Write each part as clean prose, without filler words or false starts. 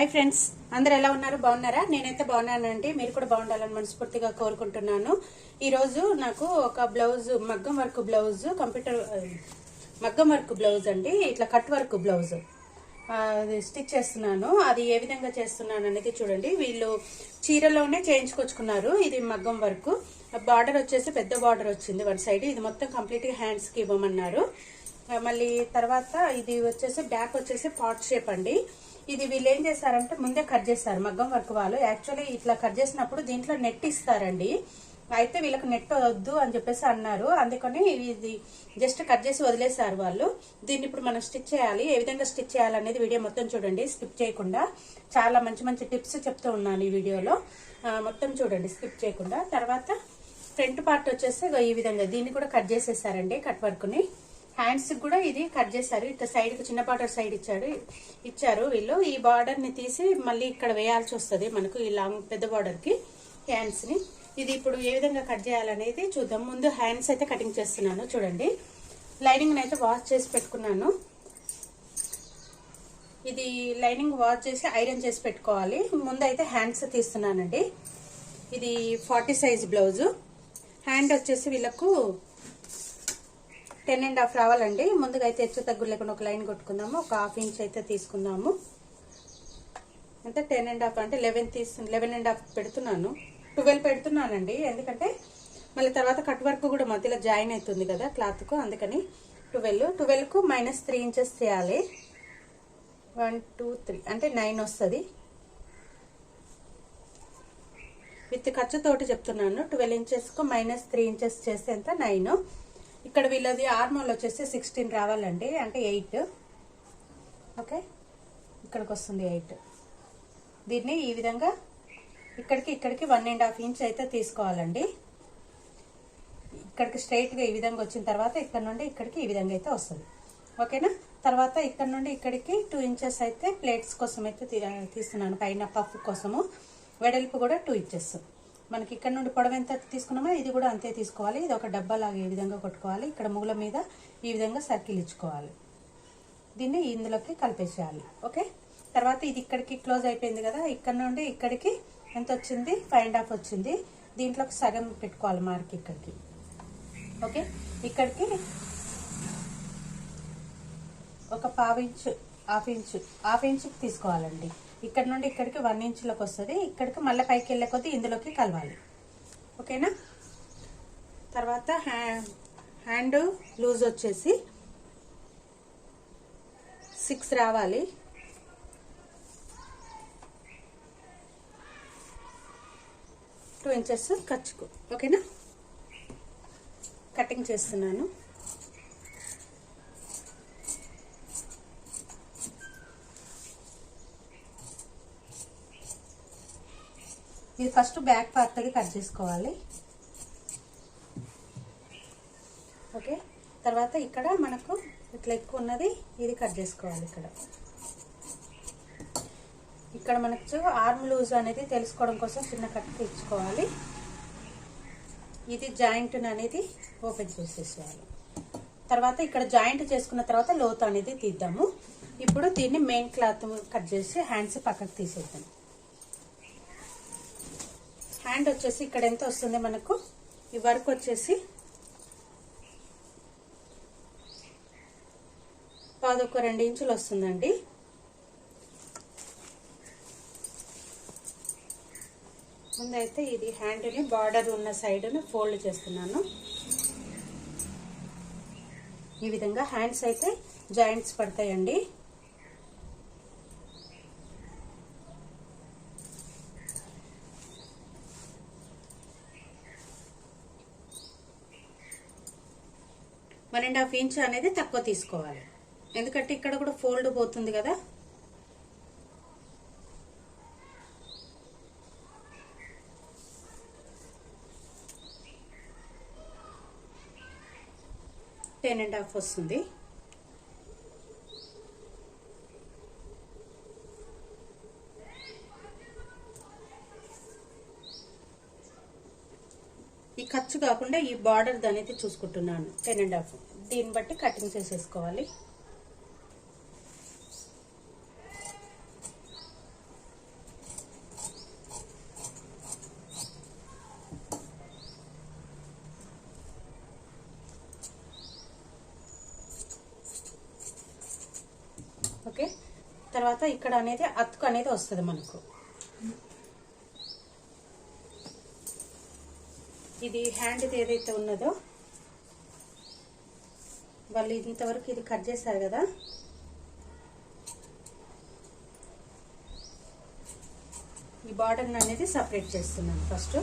Hi friends, అందరు ఎలా ఉన్నారు? బాగున్నారా? నేనైతే బాగున్నానండి. మీరు కూడా బాగుండాలని మనస్ఫూర్తిగా కోరుకుంటున్నాను. ఈరోజు నాకు ఒక బ్లౌజ్, మగ్గం వర్క్ బ్లౌజ్, మగ్గం వర్క్ బ్లౌజ్ అండి, ఇట్లా కట్ వర్క్ బ్లౌజ్ అది స్టిచ్ చేస్తున్నాను. అది ఏ విధంగా చేస్తున్నాను అనేది చూడండి. వీళ్ళు చీరలోనే చేయించుకొచ్చుకున్నారు. ఇది మగ్గం వర్క్. బార్డర్ వచ్చేసి పెద్ద బార్డర్ వచ్చింది వన్ సైడ్. ఇది మొత్తం కంప్లీట్ గా హ్యాండ్స్ కి ఇవ్వమన్నారు. మళ్ళీ తర్వాత ఇది వచ్చేసి బ్యాక్ వచ్చేసి పాట్ షేప్ అండి. ఇది వీళ్ళు ఏం చేశారంటే ముందే కట్ చేస్తారు మగ్గం వర్క్ వాళ్ళు. యాక్చువల్లీ ఇట్లా కట్ చేసినప్పుడు దీంట్లో నెట్ ఇస్తారండి. అయితే వీళ్ళకి నెట్ వద్దు అని చెప్పేసి అన్నారు. అందుకని ఇది జస్ట్ కట్ చేసి వదిలేశారు వాళ్ళు. దీన్ని ఇప్పుడు మనం స్టిచ్ చేయాలి. ఏ విధంగా స్టిచ్ చేయాలనేది వీడియో మొత్తం చూడండి, స్కిప్ చేయకుండా. చాలా మంచి మంచి టిప్స్ చెప్తూ ఉన్నాను ఈ వీడియోలో, మొత్తం చూడండి స్కిప్ చేయకుండా. తర్వాత ఫ్రంట్ పార్ట్ వచ్చేసి ఈ విధంగా దీన్ని కూడా కట్ చేసేసారండి, కట్ వర్క్ ని. హ్యాండ్స్ కూడా ఇది కట్ చేశారు. ఇట్లా సైడ్ కి చిన్న బార్డర్ సైడ్ ఇచ్చారు వీళ్ళు. ఈ బార్డర్ ని తీసి మళ్ళీ ఇక్కడ వేయాల్సి వస్తుంది మనకు, ఈ లాంగ్ పెద్ద బార్డర్ కి హ్యాండ్స్ ని. ఇది ఇప్పుడు ఏ విధంగా కట్ చేయాలనేది చూద్దాం. ముందు హ్యాండ్స్ అయితే కటింగ్ చేస్తున్నాను చూడండి. లైనింగ్ అయితే వాష్ చేసి పెట్టుకున్నాను. ఇది లైనింగ్ వాష్ చేసి ఐరన్ చేసి పెట్టుకోవాలి. ముందు అయితే హ్యాండ్స్ తీస్తున్నానండి. ఇది 40 సైజ్ బ్లౌజ్. హ్యాండ్ వచ్చేసి వీళ్ళకు 10.5 రావాలండి. ముందుగా అయితే హెచ్చు తగ్గులు లేకుండా ఒక లైన్ కొట్టుకుందాము. ఒక ½ ఇంచ్ అయితే తీసుకుందాము. అంటే 10.5 అంటే 11.5 పెడుతున్నాను. 12 పెడుతున్నానండి. ఎందుకంటే మళ్ళీ తర్వాత కట్ వర్క్ కూడా మధ్యలో జాయిన్ అవుతుంది కదా క్లాత్ కు, అందుకని 12 కు -3 ఇంచెస్ చేయాలి. 1 2 3 అంటే 9 వస్తుంది. విత్ ఖర్చుతోటి చెప్తున్నాను. 12 ఇంచెస్ కు -3 ఇంచెస్ చేస్తే ఎంత? 9. ఇక్కడ వీళ్ళది ఆర్మోల్ వచ్చేసి 16 రావాలండి, అంటే 8. ఓకే, ఇక్కడికి వస్తుంది 8. దీన్ని ఈ విధంగా ఇక్కడికి 1.5 ఇంచ్ అయితే తీసుకోవాలండి. ఇక్కడికి స్ట్రైట్ గా ఈ విధంగా వచ్చిన తర్వాత ఇక్కడ నుండి ఇక్కడికి ఈ విధంగా అయితే వస్తుంది. ఓకేనా? తర్వాత ఇక్కడ నుండి ఇక్కడికి 2 ఇంచెస్ అయితే ప్లేట్స్ కోసం అయితే తీస్తున్నాను, పైన పఫ్ కోసము. వెడల్పు కూడా 2 ఇంచెస్. మనకి ఇక్కడ నుండి పొడవు ఎంత తీసుకున్నామో ఇది కూడా అంతే తీసుకోవాలి. ఇది ఒక డబ్బా లాగా ఈ విధంగా కొట్టుకోవాలి. ఇక్కడ మూల మీద ఈ విధంగా సర్కిల్ ఇచ్చుకోవాలి. దీన్ని ఇందులోకి కలిపేసేయాలి. ఓకే, తర్వాత ఇది ఇక్కడికి క్లోజ్ అయిపోయింది కదా. ఇక్కడ నుండి ఇక్కడికి ఎంత వచ్చింది? 5.5 వచ్చింది. దీంట్లోకి సగం పెట్టుకోవాలి మార్క్ ఇక్కడికి. ఓకే, ఇక్కడికి ఒక హాఫ్ ఇంచ్ తీసుకోవాలండి. ఇక్కడ నుండి ఇక్కడికి 1 ఇంచులకు వస్తుంది. ఇక్కడికి మళ్ళీ పైకి వెళ్ళే కొద్దీ ఇందులోకి కలవాలి. ఓకేనా? తర్వాత హ్యాండ్ లూజ్ వచ్చేసి 6 రావాలి. టూ ఇంచెస్ ఖర్చుకు. ఓకేనా? కటింగ్ చేస్తున్నాను. ఇది ఫస్ట్ బ్యాక్ పార్ట్ అది కట్ చేసుకోవాలి. ఓకే, తర్వాత ఇక్కడ మనకు ఇట్లా ఎక్కువ ఉన్నది ఇది కట్ చేసుకోవాలి. ఇక్కడ మనకు ఆర్మ్ లూజ్ అనేది తెలుసుకోవడం కోసం చిన్న కట్ తీసుకోవాలి. ఇది జాయింట్ అనేది ఓపెన్ చేసేసేయాలి. తర్వాత ఇక్కడ జాయింట్ చేసుకున్న తర్వాత లోతు అనేది తీద్దాము. ఇప్పుడు దీన్ని మెయిన్ క్లాత్ కట్ చేసి హ్యాండ్స్ పక్కకు తీసేద్దాం. హ్యాండ్ వచ్చేసి ఇక్కడ ఎంత వస్తుంది మనకు? ఈ వర్క్ వచ్చేసి 2 ఇంచులు వస్తుందండి. ముందైతే ఇది హ్యాండ్ని బార్డర్ ఉన్న సైడ్ని ఫోల్డ్ చేస్తున్నాను. ఈ విధంగా హ్యాండ్స్ అయితే జాయింట్స్ పడతాయండి. వన్ 1.5 ఇంచ్ అనేది తక్కువ తీసుకోవాలి, ఎందుకంటే ఇక్కడ కూడా ఫోల్డ్ పోతుంది కదా. టెన్ 10.5 వస్తుంది. ఈ ఖర్చు కాకుండా ఈ బార్డర్ అనేది చూసుకుంటున్నాను 10.5. దీన్ని బట్టి కటింగ్ చేసేసుకోవాలి. తర్వాత ఇక్కడ అనేది అతుకు అనేది వస్తుంది మనకు. ఇది హ్యాండ్ది ఏదైతే ఉన్నదో వాళ్ళు ఇంతవరకు ఇది కట్ చేశారు కదా, ఈ బార్డర్ అనేది సపరేట్ చేస్తున్నాను ఫస్ట్.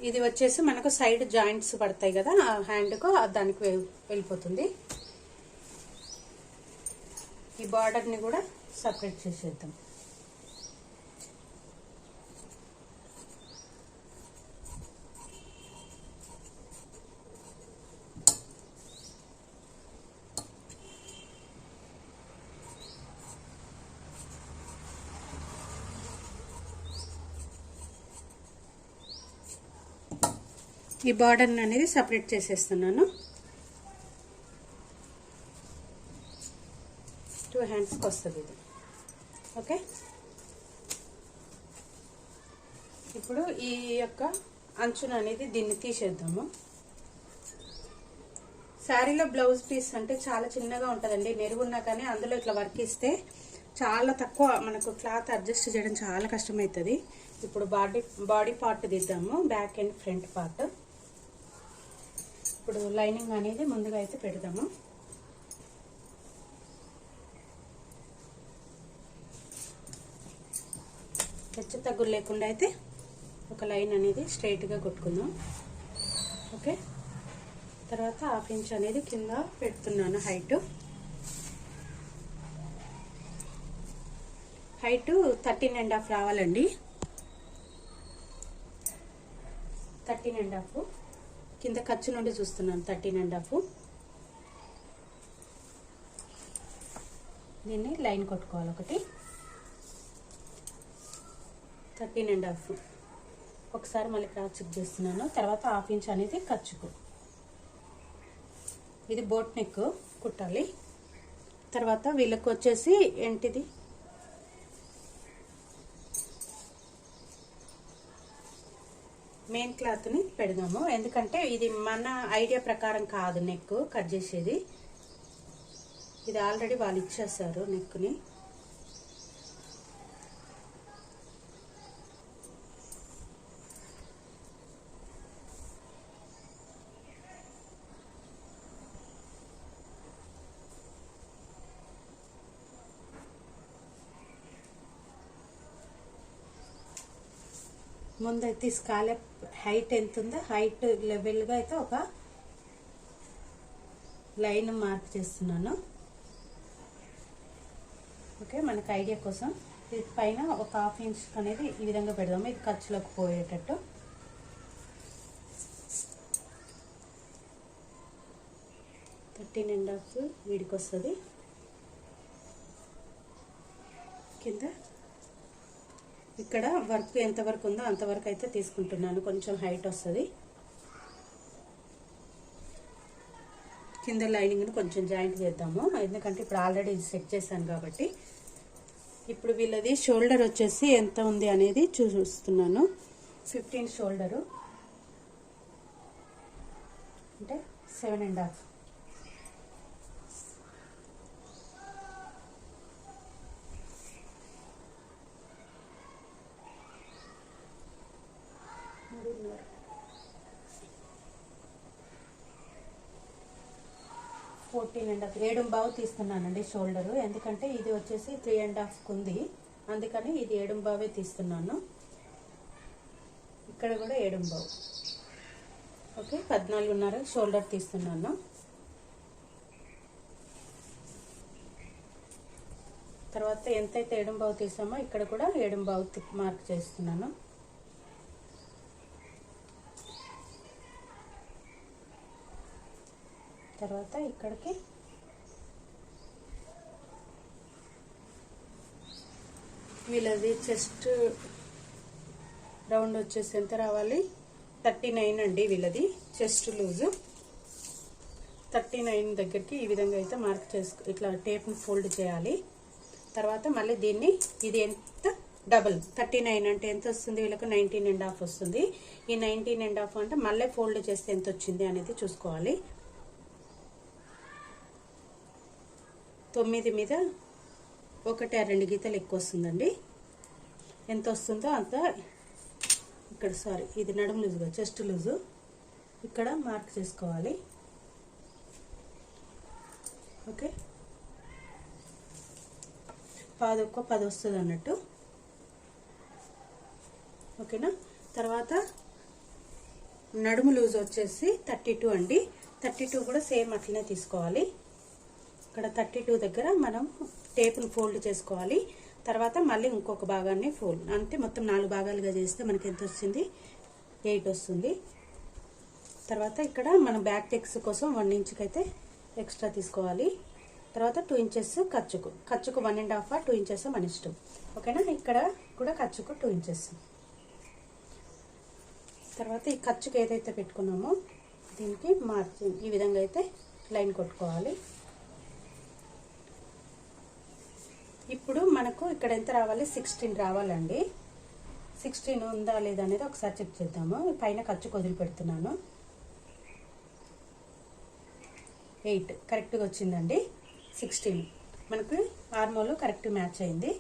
ఇది వచ్చేసి మనకు సైడ్ జాయింట్స్ పడతాయి కదా హ్యాండ్కు, దానికి వెళ్ళిపోతుంది. ఈ బార్డర్ని కూడా సపరేట్ చేసేద్దాం. ఈ బార్డర్ అనేది సపరేట్ చేసేస్తున్నాను. 2 హ్యాండ్స్కి వస్తుంది ఇది. ఓకే, ఇప్పుడు ఈ యొక్క అంచున అనేది దీన్ని తీసేద్దాము. శారీలో బ్లౌజ్ పీస్ అంటే చాలా చిన్నగా ఉంటుందండి, నెరుగున్నా కానీ అందులో ఇట్లా వర్క్ ఇస్తే చాలా తక్కువ, మనకు క్లాత్ అడ్జస్ట్ చేయడం చాలా కష్టమవుతుంది. ఇప్పుడు బాడీ పార్ట్ తీద్దాము, బ్యాక్ అండ్ ఫ్రంట్ పార్ట్. ఇప్పుడు లైనింగ్ అనేది ముందుగా అయితే పెడదాము. హెచ్చు తగ్గులు లేకుండా అయితే ఒక లైన్ అనేది స్ట్రైట్గా కొట్టుకుందాం. ఓకే, తర్వాత 1/2 ఇంచ్ అనేది కింద పెడుతున్నాను. హైట్ 13.5 రావాలండి. 13.5 కింద ఖర్చు నుండి చూస్తున్నాను. 13.5 దీన్ని లైన్ కొట్టుకోవాలి. ఒకటి 13.5 ఒకసారి మళ్ళీ క్రాస్ చెక్ చేస్తున్నాను. తర్వాత 1/2 ఇంచ్ అనేది ఖర్చుకు. ఇది బోట్ నెక్ కుట్టాలి. తర్వాత వీళ్ళకి వచ్చేసి ఏంటిది మెయిన్ క్లాత్ని పెడదాము, ఎందుకంటే ఇది మన ఐడియా ప్రకారం కాదు నెక్ కట్ చేసేది. ఇది ఆల్రెడీ వాళ్ళు ఇచ్చేస్తారు నెక్ని. ముందైతే స్కాలప్ హైట్ ఎంత ఉందో హైట్ లెవెల్గా అయితే ఒక లైన్ మార్క్ చేస్తున్నాను. ఓకే, మనకు ఐడియా కోసం ఇది పైన ఒక 1/2 ఇంచ్ అనేది ఈ విధంగా పెడదాము, ఇది ఖర్చులోకి పోయేటట్టు. $13.5 వీడికి వస్తుంది. కింద ఇక్కడ వర్క్ ఎంత వరకు ఉందో అంతవరకు అయితే తీసుకుంటున్నాను, కొంచెం హైట్ వస్తుంది. కింద లైనింగ్ని కొంచెం జాయింట్ చేద్దాము, ఎందుకంటే ఇప్పుడు ఆల్రెడీ సెట్ చేశాను కాబట్టి. ఇప్పుడు వీళ్ళది షోల్డర్ వచ్చేసి ఎంత ఉంది అనేది చూస్తున్నాను. 15 షోల్డరు అంటే 7.5. $14.5 7.5 తీస్తున్నానండి షోల్డరు, ఎందుకంటే ఇది వచ్చేసి 3.5 ఉంది, అందుకని ఇది 7.5 తీస్తున్నాను. ఇక్కడ కూడా 7.5. ఓకే, 14.5 షోల్డర్ తీస్తున్నాను. తర్వాత ఎంతైతే 7.5 తీసామో ఇక్కడ కూడా 7.5 మార్క్ చేస్తున్నాను. తర్వాత ఇక్కడికి వీళ్ళది చెస్ట్ రౌండ్ వచ్చేసి ఎంత రావాలి, 39 అండి వీళ్ళది చెస్ట్ లూజు. 39 దగ్గరికి ఈ విధంగా అయితే మార్క్ చేసుకో, ఇట్లా టేప్ని ఫోల్డ్ చేయాలి. తర్వాత మళ్ళీ దీన్ని ఇది ఎంత డబుల్ 39 అంటే ఎంత వస్తుంది, వీళ్ళకు 19.5 వస్తుంది. ఈ 19.5 అంటే మళ్ళీ ఫోల్డ్ చేస్తే ఎంత వచ్చింది అనేది చూసుకోవాలి. 9 మీద 1-2 గీతలు ఎక్కువ వస్తుందండి. ఎంత వస్తుందో అంత ఇక్కడ, సారీ ఇది నడుము లూజుగా, చెస్ట్ లూజు ఇక్కడ మార్క్ చేసుకోవాలి. ఓకే, 10 వస్తుంది అన్నట్టు. ఓకేనా. తర్వాత నడుము లూజ్ వచ్చేసి 32 అండి. 32 కూడా సేమ్ అట్లనే తీసుకోవాలి. ఇక్కడ 32 దగ్గర మనం టేపును ఫోల్డ్ చేసుకోవాలి. తర్వాత మళ్ళీ ఇంకొక భాగాన్ని ఫోల్డ్, అంటే మొత్తం 4 భాగాలుగా చేస్తే మనకి ఎంత వచ్చింది, 8 వస్తుంది. తర్వాత ఇక్కడ మనం బ్యాక్ టెక్స్ కోసం 1 ఇంచుకి అయితే ఎక్స్ట్రా తీసుకోవాలి. తర్వాత 2 ఇంచెస్ ఖర్చుకు 1.5 2 ఇంచెస్ మన ఇష్టం. ఓకేనా. ఇక్కడ కూడా ఖర్చుకు 2 ఇంచెస్. తర్వాత ఈ ఖర్చుకు ఏదైతే పెట్టుకున్నామో దీనికి మార్జిన్ ఈ విధంగా అయితే లైన్ కొట్టుకోవాలి. ఇప్పుడు మనకు ఇక్కడ ఎంత రావాలి, 16 రావాలండి. 16 ఉందా లేదా అనేది ఒకసారి చెక్ చేద్దాము. పైన ఖర్చుకు వదిలి పెడుతున్నాను. 8 కరెక్ట్గా వచ్చిందండి. 16 మనకు ఆర్మోలు కరెక్ట్ మ్యాచ్ అయింది.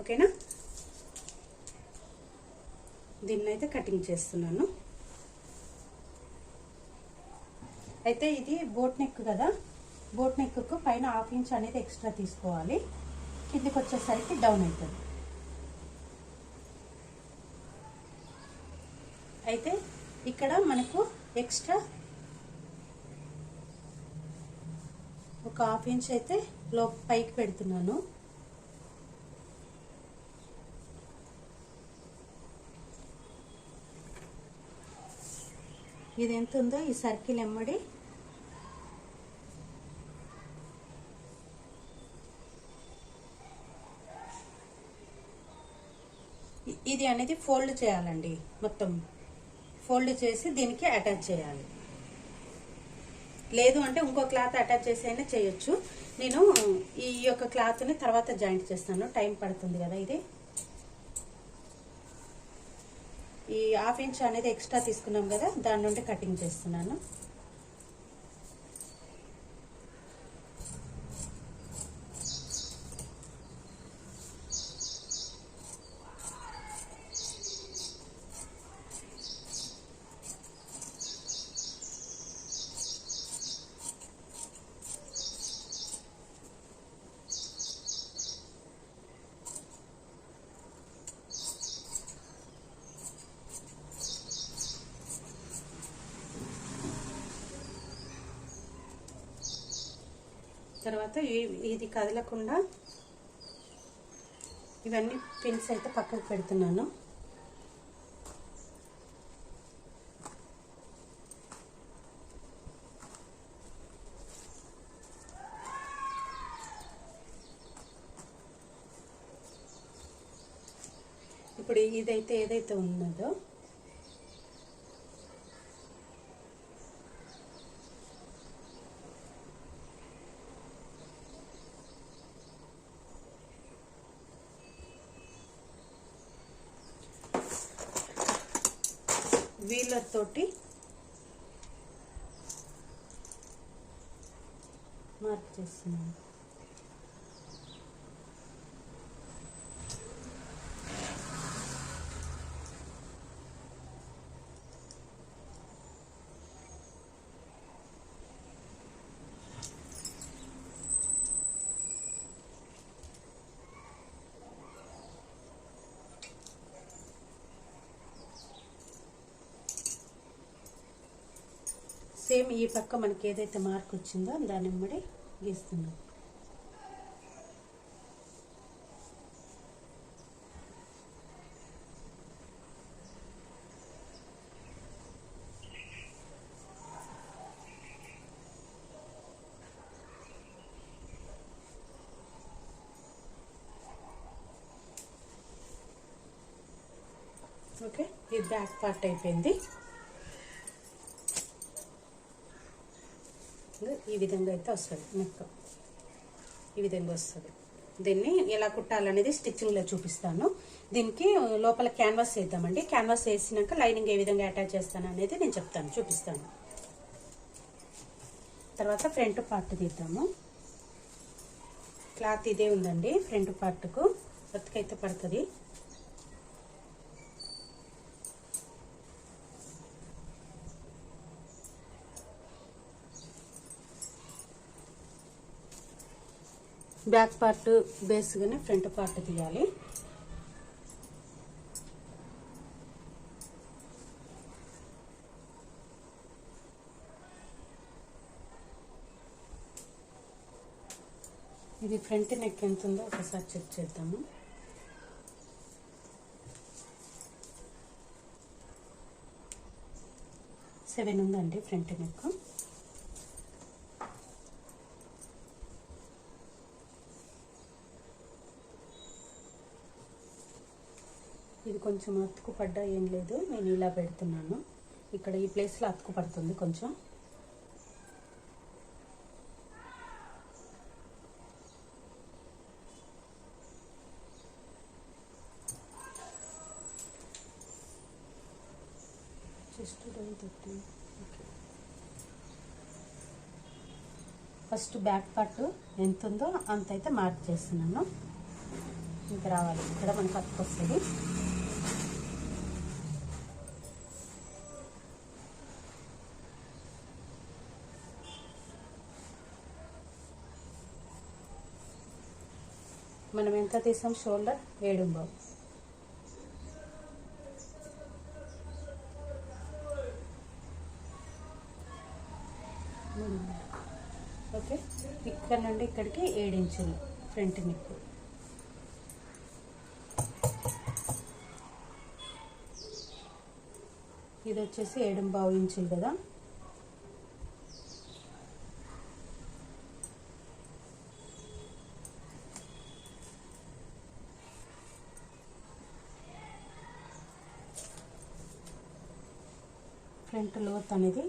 ఓకేనా. దీన్ని అయితే కటింగ్ చేస్తున్నాను. అయితే ఇది బోట్ నెక్ కదా, బోట్ నెక్కు పైన 1/2 ఇంచ్ అనేది ఎక్స్ట్రా తీసుకోవాలి. కిందికి వచ్చేసరికి డౌన్ అవుతుంది. అయితే ఇక్కడ మనకు ఎక్స్ట్రా ఒక 1/2 ఇంచ్ అయితే పైకి పెడుతున్నాను. ఇది ఎంత ఉందో ఈ సర్కిల్ ఎమ్మడి ఇది అనేది ఫోల్డ్ చేయాలండి. మొత్తం ఫోల్డ్ చేసి దీనికి అటాచ్ చేయాలి. లేదు అంటే ఇంకో క్లాత్ అటాచ్ చేసి అయినా చేయొచ్చు. నేను ఈ యొక్క క్లాత్ని తర్వాత జాయింట్ చేస్తాను, టైం పడుతుంది కదా. ఇది ఈ 1/2 ఇంచ్ అనేది ఎక్స్ట్రా తీసుకున్నాం కదా, దాని నుండి కటింగ్ చేస్తున్నాను. తర్వాత ఇది కదలకుండా ఇవన్నీ పిన్స్ అయితే పక్కకు పెడుతున్నాను. ఇప్పుడు ఇదైతే ఏదైతే ఉన్నదో వీలర్ తోటి మార్క్ చేస్తున్నాను. సేమ్ ఈ పక్క మనకి ఏదైతే మార్క్ వచ్చిందో దాన్ని ఇమ్మడి గీస్తున్నాం. ఓకే, ఇది బ్యాక్ పార్ట్ అయిపోయింది. ఈ విధంగా అయితే వస్తుంది, నెక్ ఈ విధంగా వస్తుంది. దీన్ని ఎలా కుట్టాలనేది స్టిచ్చింగ్లో చూపిస్తాను. దీనికి లోపల క్యాన్వాస్ వేద్దామండి. క్యాన్వాస్ వేసినాక లైనింగ్ ఏ విధంగా అటాచ్ చేస్తాను అనేది నేను చెప్తాను, చూపిస్తాను. తర్వాత ఫ్రంట్ పార్ట్ తీద్దాము. క్లాత్ ఇదే ఉందండి. ఫ్రంట్ పార్ట్కు బతుకైతే పడుతుంది. బ్యాక్ పార్ట్ బేస్గానే ఫ్రంట్ పార్ట్ తీయాలి. ఇది ఫ్రంట్ నెక్ ఎంత ఉందో ఒకసారి చెక్ చేద్దాము. సెవెన్ ఉందండి ఫ్రంట్ నెక్. ఇది కొంచెం అతుకు పడ్డా ఏం లేదు, నేను ఇలా పెడుతున్నాను. ఇక్కడ ఈ ప్లేస్లో అతుకు పడుతుంది కొంచెం. ఫస్ట్ బ్యాక్ పార్ట్ ఎంత ఉందో అంత అయితే మార్క్ చేస్తున్నాను. ఇంకా రావాలి, ఇక్కడ మనకు అతుకు వస్తుంది. మనం ఎంత తీసాం? షోల్డర్ 7.5. ఓకే, ఇక్కడ నుండి ఇక్కడికి 7 ఇంచులు ఫ్రంట్ నెక్. ఇది వచ్చేసి 7.5 ఇంచులు కదా. ఫ్రంట్ లోత్ అనేది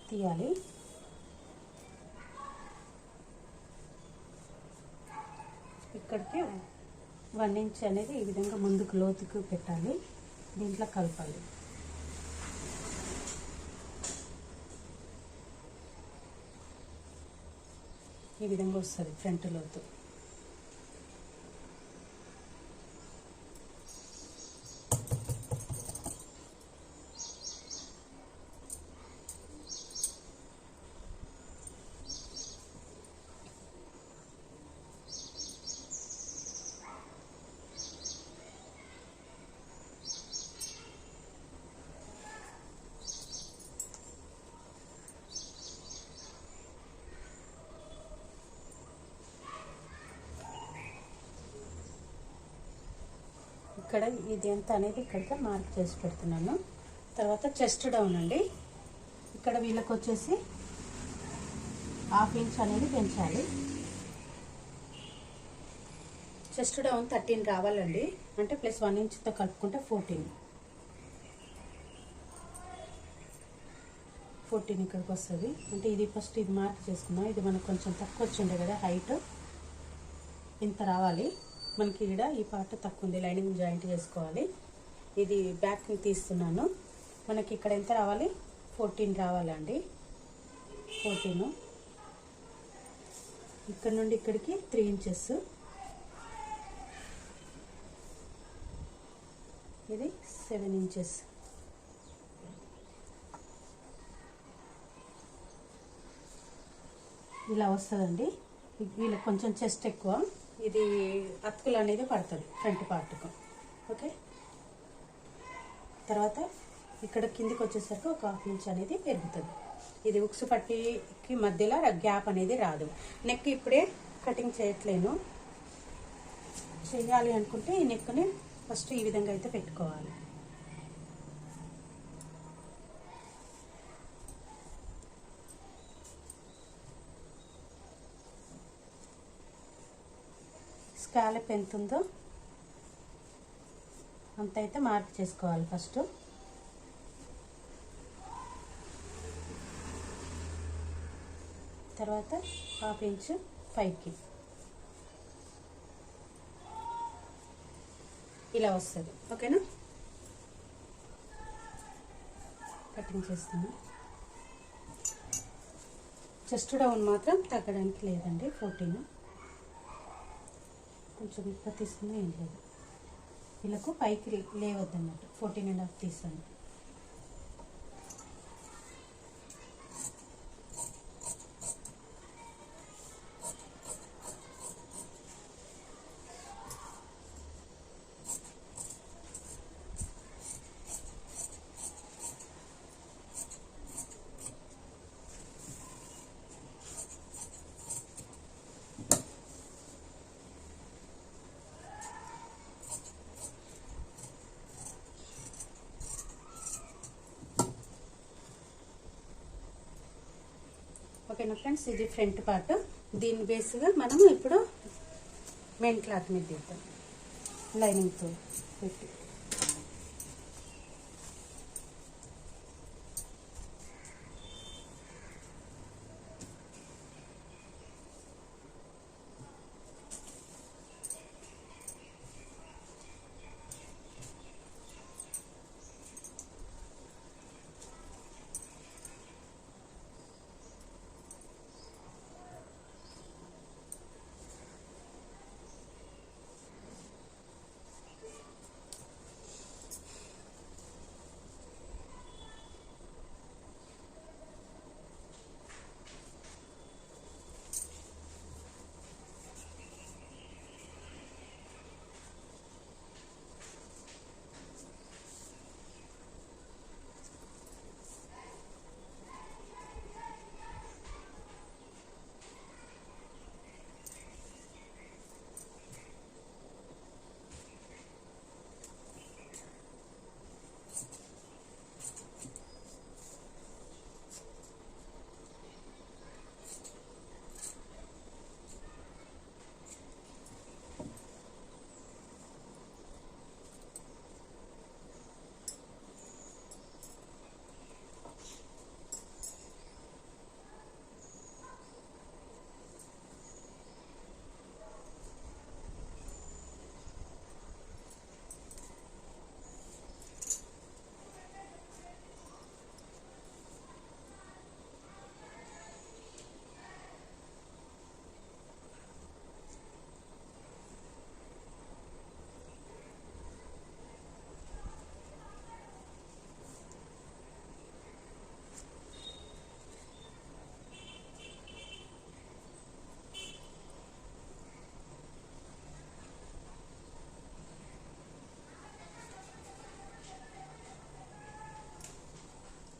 తీయాలి. ఇక్కడికి 1 ఇంచ్ అనేది ఈ విధంగా ముందుకు లోతుకు పెట్టాలి. దీంట్లో కలపాలి. ఈ విధంగా వస్తుంది ఫ్రంట్ లోతు. ఇక్కడ ఇది ఎంత అనేది ఇక్కడికి మార్క్ చేసి పెడుతున్నాను. తర్వాత చెస్ట్ డౌన్ అండి. ఇక్కడ వీళ్ళకి వచ్చేసి 1/2 ఇంచ్ అనేది పెంచాలి. చెస్ట్ డౌన్ 13 రావాలండి. అంటే ప్లస్ 1 ఇంచ్తో కలుపుకుంటే 14 ఇక్కడికి వస్తుంది. అంటే ఇది ఫస్ట్ ఇది మార్క్ చేసుకున్నాం. ఇది మనకు కొంచెం తక్కువ వచ్చిండే కదా హైట్, ఇంత రావాలి మనకి. ఇక్కడ ఈ పార్ట్ తక్కువ ఉంది, లైనింగ్ జాయింట్ చేసుకోవాలి. ఇది బ్యాక్ తీస్తున్నాను. మనకి ఇక్కడ ఎంత రావాలి? 14 రావాలండి. 14. ఇక్కడ నుండి ఇక్కడికి 3 ఇంచెస్. ఇది 7 ఇంచెస్. ఇలా వస్తుందండి. వీళ్ళకి కొంచెం చెస్ట్ ఎక్కువ, ఇది అతుకులు అనేది పడుతుంది ఫ్రంట్ పార్ట్కు. ఓకే, తర్వాత ఇక్కడ కిందికి వచ్చేసరికి ఒక 1/2 ఇంచ్ అనేది పెరుగుతుంది. ఇది ఉక్సు పట్టీకి మధ్యలో గ్యాప్ అనేది రాదు. నెక్ ఇప్పుడే కటింగ్ చేయట్లేను. చేయాలి అనుకుంటే ఈ నెక్ని ఫస్ట్ ఈ విధంగా అయితే పెట్టుకోవాలి. స్కాలప్ ఎంత ఉందో అంత అయితే మార్క్ చేసుకోవాలి ఫస్ట్. తర్వాత 1/2 ఇంచ్ పైకి. ఇలా వస్తుంది. ఓకేనా, కటింగ్ చేస్తాను. చెస్ట్ డౌన్ మాత్రం తగ్గడానికి లేదండి. 14 కొంచెం ఎక్కువ తీసుకున్నా ఏం లేదు. వీళ్ళకు పైకి లేవద్దన్నట్టు 14.5 తీసాను. ఓకేనా ఫ్రెండ్స్, ఇది ఫ్రంట్ పార్ట్. దీని బేస్గా మనము ఇప్పుడు మెయిన్ క్లాత్ మీద తీద్దాం లైనింగ్తో పెట్టి.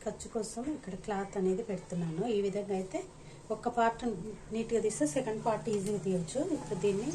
ఖర్చు కోసం ఇక్కడ క్లాత్ అనేది పెడుతున్నాను. ఈ విధంగా అయితే ఒక పార్ట్ నీట్గా తీస్తే సెకండ్ పార్ట్ ఈజీగా తీయచ్చు. ఇప్పుడు దీన్ని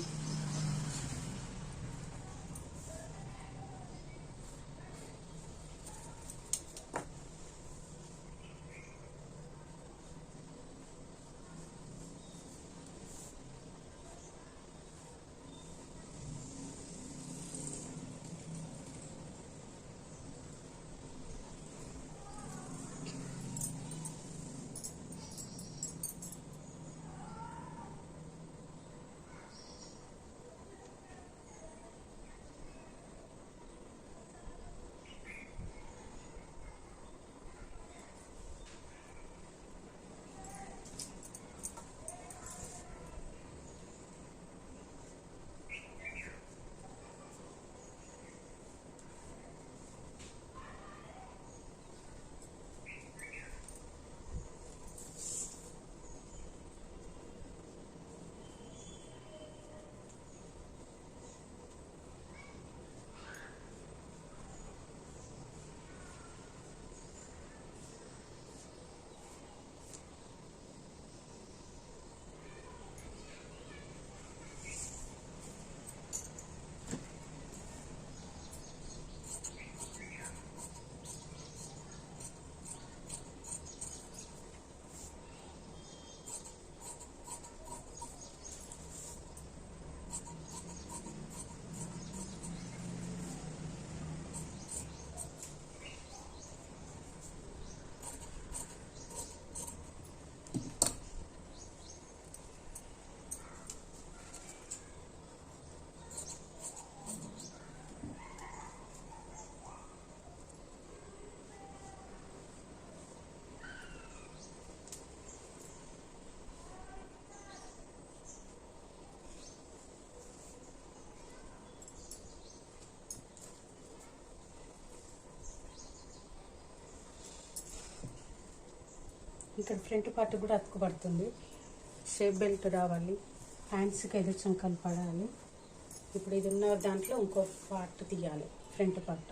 ఇక్కడ ఫ్రంట్ పార్ట్ కూడా అతుకు పడుతుంది. షేప్ బెల్ట్ రావాలి, హ్యాండ్స్కి ఎదురు చంకలు పడాలి. ఇప్పుడు ఇది ఉన్న దాంట్లో ఇంకో పార్ట్ తీయాలి, ఫ్రంట్ పార్ట్.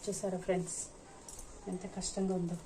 చూసారా ఫ్రెండ్స్ ఎంత కష్టంగా ఉందో.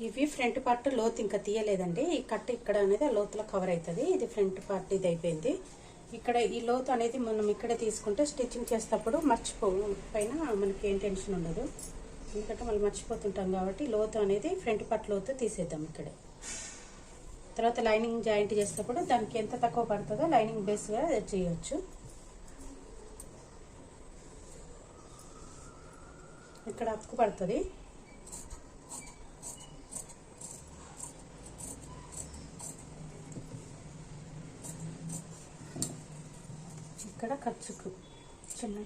ఇవి ఫ్రంట్ పార్ట్ లోతు ఇంకా తీయలేదండి. ఈ కట్ ఇక్కడ అనేది ఆ లోతులో కవర్ అవుతుంది. ఇది ఫ్రంట్ పార్ట్ ఇది అయిపోయింది. ఇక్కడ ఈ లోతు అనేది మనం ఇక్కడే తీసుకుంటే స్టిచ్చింగ్ చేసేటప్పుడు పైన మనకి ఏం టెన్షన్ ఉండదు. ఎందుకంటే మనం మర్చిపోతుంటాం కాబట్టి లోతు అనేది ఫ్రంట్ పార్ట్ లోతు తీసేద్దాం ఇక్కడే. తర్వాత లైనింగ్ జాయింట్ చేసేటప్పుడు దానికి ఎంత తక్కువ పడుతుందో లైనింగ్ బేస్గా చేయొచ్చు. ఇక్కడ అతుకు పడుతుంది. ఇక్కడ ఖర్చుకు చిన్న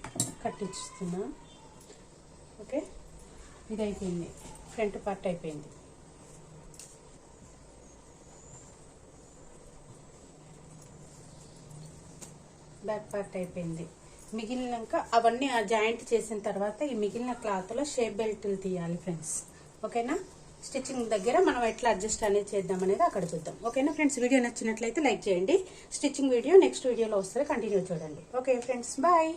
కట్టిస్తున్నా. ఓకే, ఇది అయిపోయింది, ఫ్రంట్ పార్ట్ అయిపోయింది. బ్యాక్ పార్ట్ అయిపోయింది. మిగిలినాక అవన్నీ ఆ జాయింట్ చేసిన తర్వాత ఈ మిగిలిన క్లాత్లో షేప్ బెల్ట్లు తీయాలి ఫ్రెండ్స్. ఓకేనా? స్టిచ్చింగ్ దగ్గర మనం ఎట్లా అడ్జస్ట్ అనేది చేద్దాం అనేది అక్కడ చూద్దాం. ఓకేనా ఫ్రెండ్స్? వీడియో నచ్చినట్లయితే లైక్ చేయండి. స్టిచ్చింగ్ వీడియో నెక్స్ట్ వీడియోలో వస్తుంది, కంటిన్యూ చూడండి. Okay friends, bye.